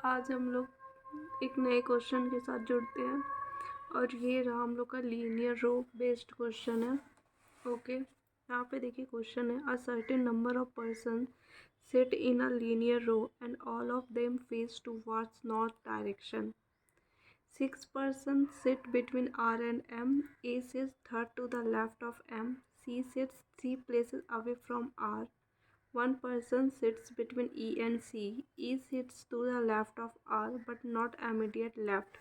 आज हम लोग एक नए क्वेश्चन के साथ जुड़ते हैं और ये रहा हम लोग का लीनियर रो बेस्ड क्वेश्चन है। ओके, यहाँ पे देखिए क्वेश्चन है a certain number of person sit in a linear row and all of them face towards north direction. 6 persons sit between R and M. A sits third to the left of M. C sits 3 places away from R. One person sits between E and C. E sits to the left of R but not immediate left.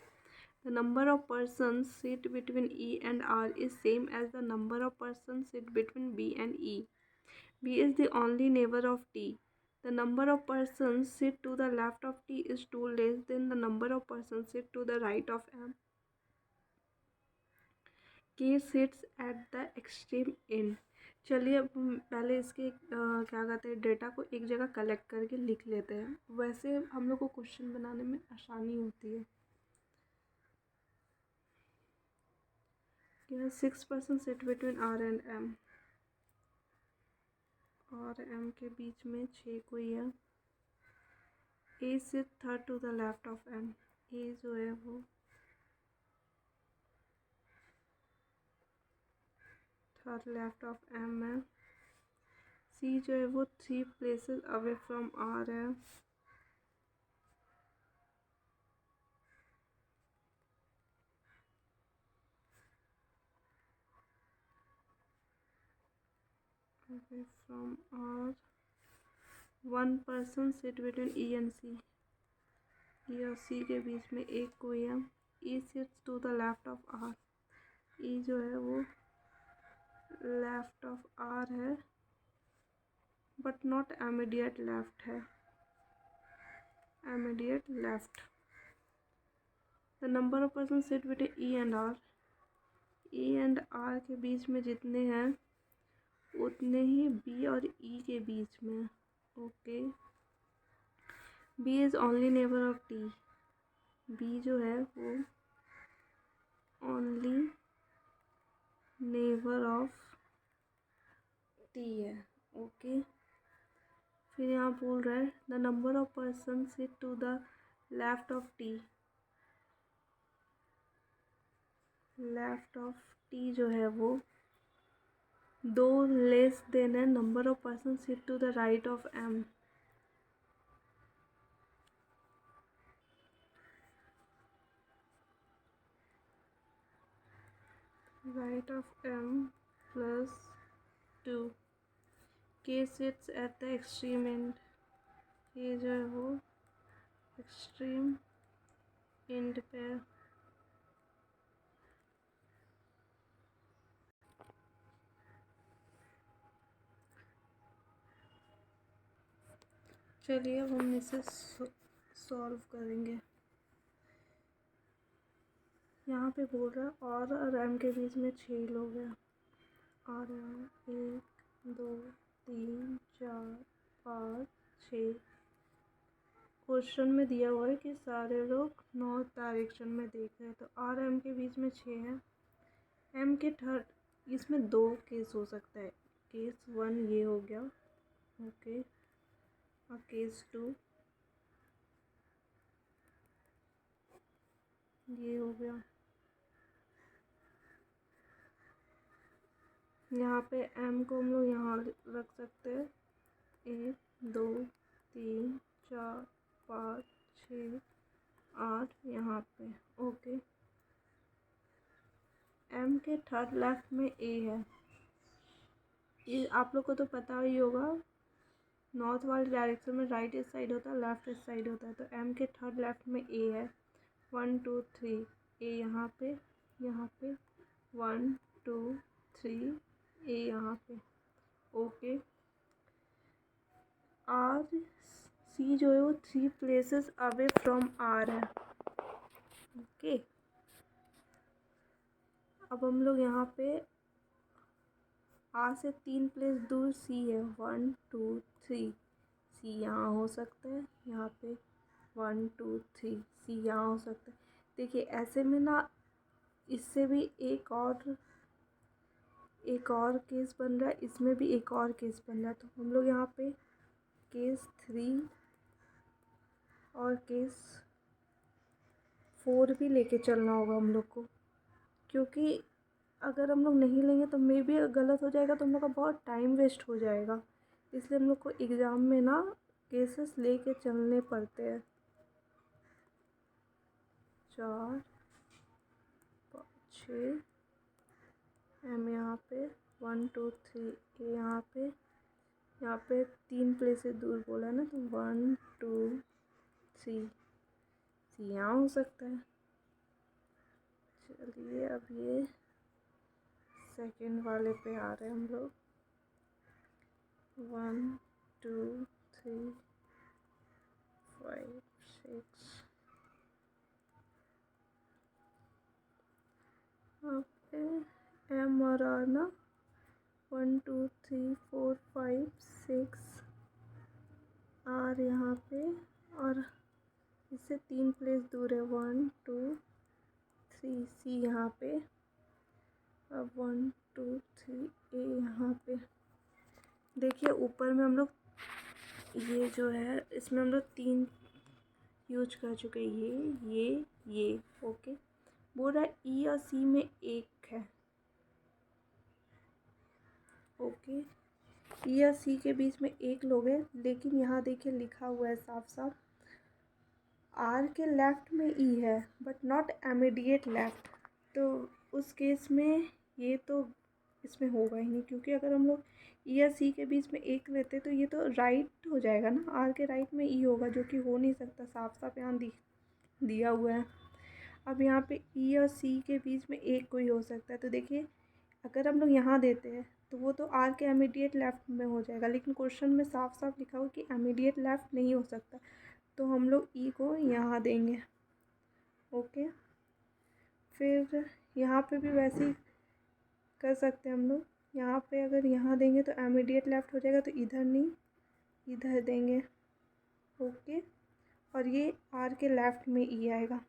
The number of persons sit between E and R is same as the number of persons sit between B and E. B is the only neighbor of T. The number of persons sit to the left of T is 2 less than the number of persons sit to the right of M. K sits at the extreme end. चलिए अब हम पहले इसके क्या कहते हैं data को एक जगह कलेक्ट करके लिख लेते हैं। वैसे हम लोग को क्वेश्चन बनाने में आसानी होती है। क्या 6 person sit between R and M। और M के बीच में 6 कोई है। A sit third to the left of M। A जो है वो थर्ड लेफ्ट ऑफ M है। C जो है वो 3 प्लेसेस अवे फ्रॉम R है। Away from R। One person sit between E and C। E और C के बीच में एक कोई है। E sits to the left of R। E जो है वो लेफ्ट ऑफ R है बट नॉट इमीडिएट लेफ्ट है। Immediate left. The number of person sit between E and R। E and R के बीच में जितने हैं उतने ही B और E के बीच में। Okay, B is only neighbour of T। B जो है वो ओनली नेबर ऑफ T है। ओके, फिर यहाँ बोल रहा है the number of person sit to the left of T। Left of T जो है वो 2 लेस देन है number of person sit to the right of M। Right of M plus 2। K sits at the extreme end. K जो है वो extreme and पे। चलिए अब हम इसे सॉल्व करेंगे। यहाँ पे बोल रहा है और M के बीच में 6 लोग हैं। और 1 2 3 4 5 6। क्वेश्चन में दिया हुआ है कि सारे लोग नॉर्थ डायरेक्शन में देख रहे हैं, तो R M के बीच में 6 है। M के थर्ड इसमें 2 केस हो सकता है। केस 1 ये हो गया। ओके, और केस 2 ये हो गया। यहाँ पे M को हम लोग यहाँ रख सकते हैं 1 2 3 4 5 6 8 यहाँ पे। ओके, M के थर्ड लेफ्ट में A है। ये आप लोग को तो पता ही होगा, नॉर्थ वाले डायरेक्शन में राइट इस साइड होता है, लेफ्ट इस साइड होता है। तो M के थर्ड लेफ्ट में A है। 1 2 3 A यहाँ पे 1 2 3 A यहाँ पे। ओके, R C जो है वो 3 प्लेसेस अवे फ्रॉम R है। ओके, अब हम लोग यहाँ पे R से 3 प्लेस दूर C है। 1 2 3 C यहाँ हो सकता है। यहाँ पे 1 2 3 C यहाँ हो सकता है। देखिए ऐसे में ना इससे भी एक और केस बन रहा है, इसमें भी एक और केस बन रहा है। तो हम लोग यहाँ पे केस 3 और केस 4 भी लेके चलना होगा हम लोग को, क्योंकि अगर हम लोग नहीं लेंगे तो मे बी गलत हो जाएगा तो हम लोग का बहुत टाइम वेस्ट हो जाएगा। इसलिए हम लोग को एग्ज़ाम में ना केसेस लेके चलने पड़ते हैं। 4 5 6 एम यहाँ पे 1 2 3 ए यहाँ पे 3 प्लेसेस दूर बोला ना, तो 1 2 3 सी यहाँ हो सकता है। चलिए अब ये सेकंड वाले पे आ रहे हैं हम लोग। 1 2 3 5 6 यहाँ पे एम और आर ना 1 2 3 4 5 6 आर यहाँ पे, और इससे 3 प्लेस दूर है 1 2 3 सी यहाँ पे। अब 1 2 3 ए यहाँ पे। देखिए ऊपर में हम लोग ये जो है इसमें हम लोग 3 यूज कर चुके हैं, ये ओके। बोल रहा है ई और सी में एक है, ओके। ई और सी के बीच में एक लोग है, लेकिन यहाँ देखिए लिखा हुआ है साफ साफ आर के लेफ्ट में ई है बट नॉट इमीडिएट लेफ्ट। तो उस केस में ये तो इसमें होगा ही नहीं, क्योंकि अगर हम लोग ई या सी के बीच में एक लेते तो ये तो राइट हो जाएगा ना, आर के राइट में ई होगा, जो कि हो नहीं सकता, साफ साफ यहाँ दिया हुआ है। अब यहाँ पे ई और सी के बीच में एक कोई हो सकता है, तो देखिए अगर हम लोग यहाँ देते हैं तो वो तो आर के इमीडिएट लेफ्ट में हो जाएगा, लेकिन क्वेश्चन में साफ साफ लिखा हुआ कि इमीडिएट लेफ्ट नहीं हो सकता, तो हम लोग ई को यहाँ देंगे, ओके। फिर यहाँ पे भी वैसे ही कर सकते हैं हम लोग। यहाँ पे अगर यहाँ देंगे तो इमीडिएट लेफ्ट हो जाएगा, तो इधर नहीं इधर देंगे, ओके। और ये आर के लेफ्ट में ई आएगा।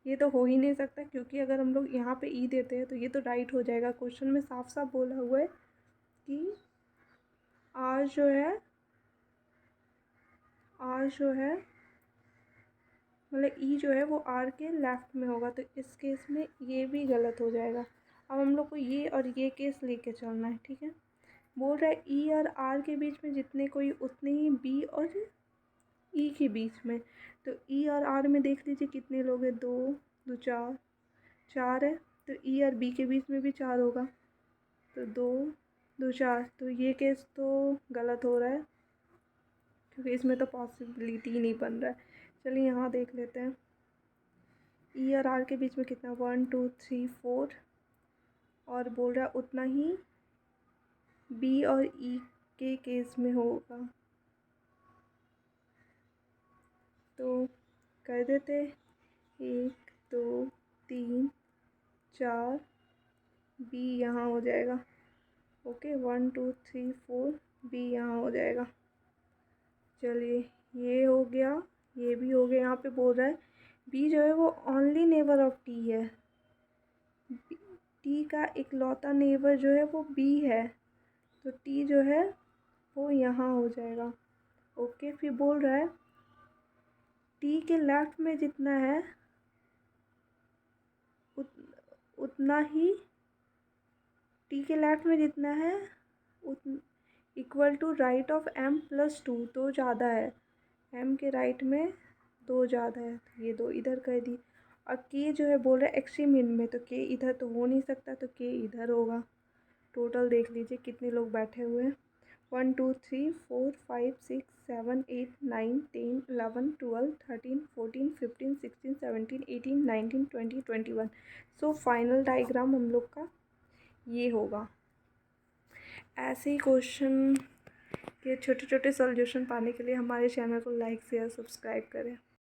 ये तो हो ही नहीं सकता, क्योंकि अगर हम लोग यहाँ पे ई देते हैं तो ये तो राइट हो जाएगा। क्वेश्चन में साफ साफ बोला हुआ है कि आर जो है मतलब ई जो है वो आर के लेफ्ट में होगा, तो इस केस में ये भी गलत हो जाएगा। अब हम लोग को ये और ये केस लेके चलना है, ठीक है। बोल रहा है ई और आर के बीच में जितने कोई उतने ही बी और ई के बीच में। तो ई और आर में देख लीजिए कितने लोग हैं, 2 2 4 है, तो ई और बी के बीच में भी 4 होगा, तो 2 2 4। तो ये केस तो गलत हो रहा है, क्योंकि इसमें तो पॉसिबिलिटी ही नहीं बन रहा है। चलिए यहाँ देख लेते हैं ई और आर के बीच में कितना 1 2 3 4, और बोल रहा है उतना ही बी और ई के केस में होगा, तो कर देते 1 2 3 4 बी यहाँ हो जाएगा, ओके। 1 2 3 4 बी यहाँ हो जाएगा। चलिए ये हो गया, ये भी हो गया। यहाँ पे बोल रहा है बी जो है वो ओनली नेबर ऑफ टी है, टी का इकलौता नेबर जो है वो बी है, तो टी जो है वो यहाँ हो जाएगा, ओके। फिर बोल रहा है टी के लेफ्ट में जितना है उतना ही टी के लेफ्ट में जितना है equal to right of M plus 2, तो ज़्यादा है, एम के राइट में 2 ज़्यादा है, तो ये 2 इधर कर दी। और के जो है बोल रहा है एक्सट्रीम मिन में, तो के इधर तो हो नहीं सकता, तो के इधर होगा। टोटल देख लीजिए कितने लोग बैठे हुए हैं, 1 2 3 4 5 6 7 8 9 10 11 12 13 14 15 16 17 18 19 20 21। सो फाइनल डायग्राम हम लोग का ये होगा। ऐसे ही क्वेश्चन के छोटे छोटे सॉल्यूशन पाने के लिए हमारे चैनल को लाइक शेयर सब्सक्राइब करें।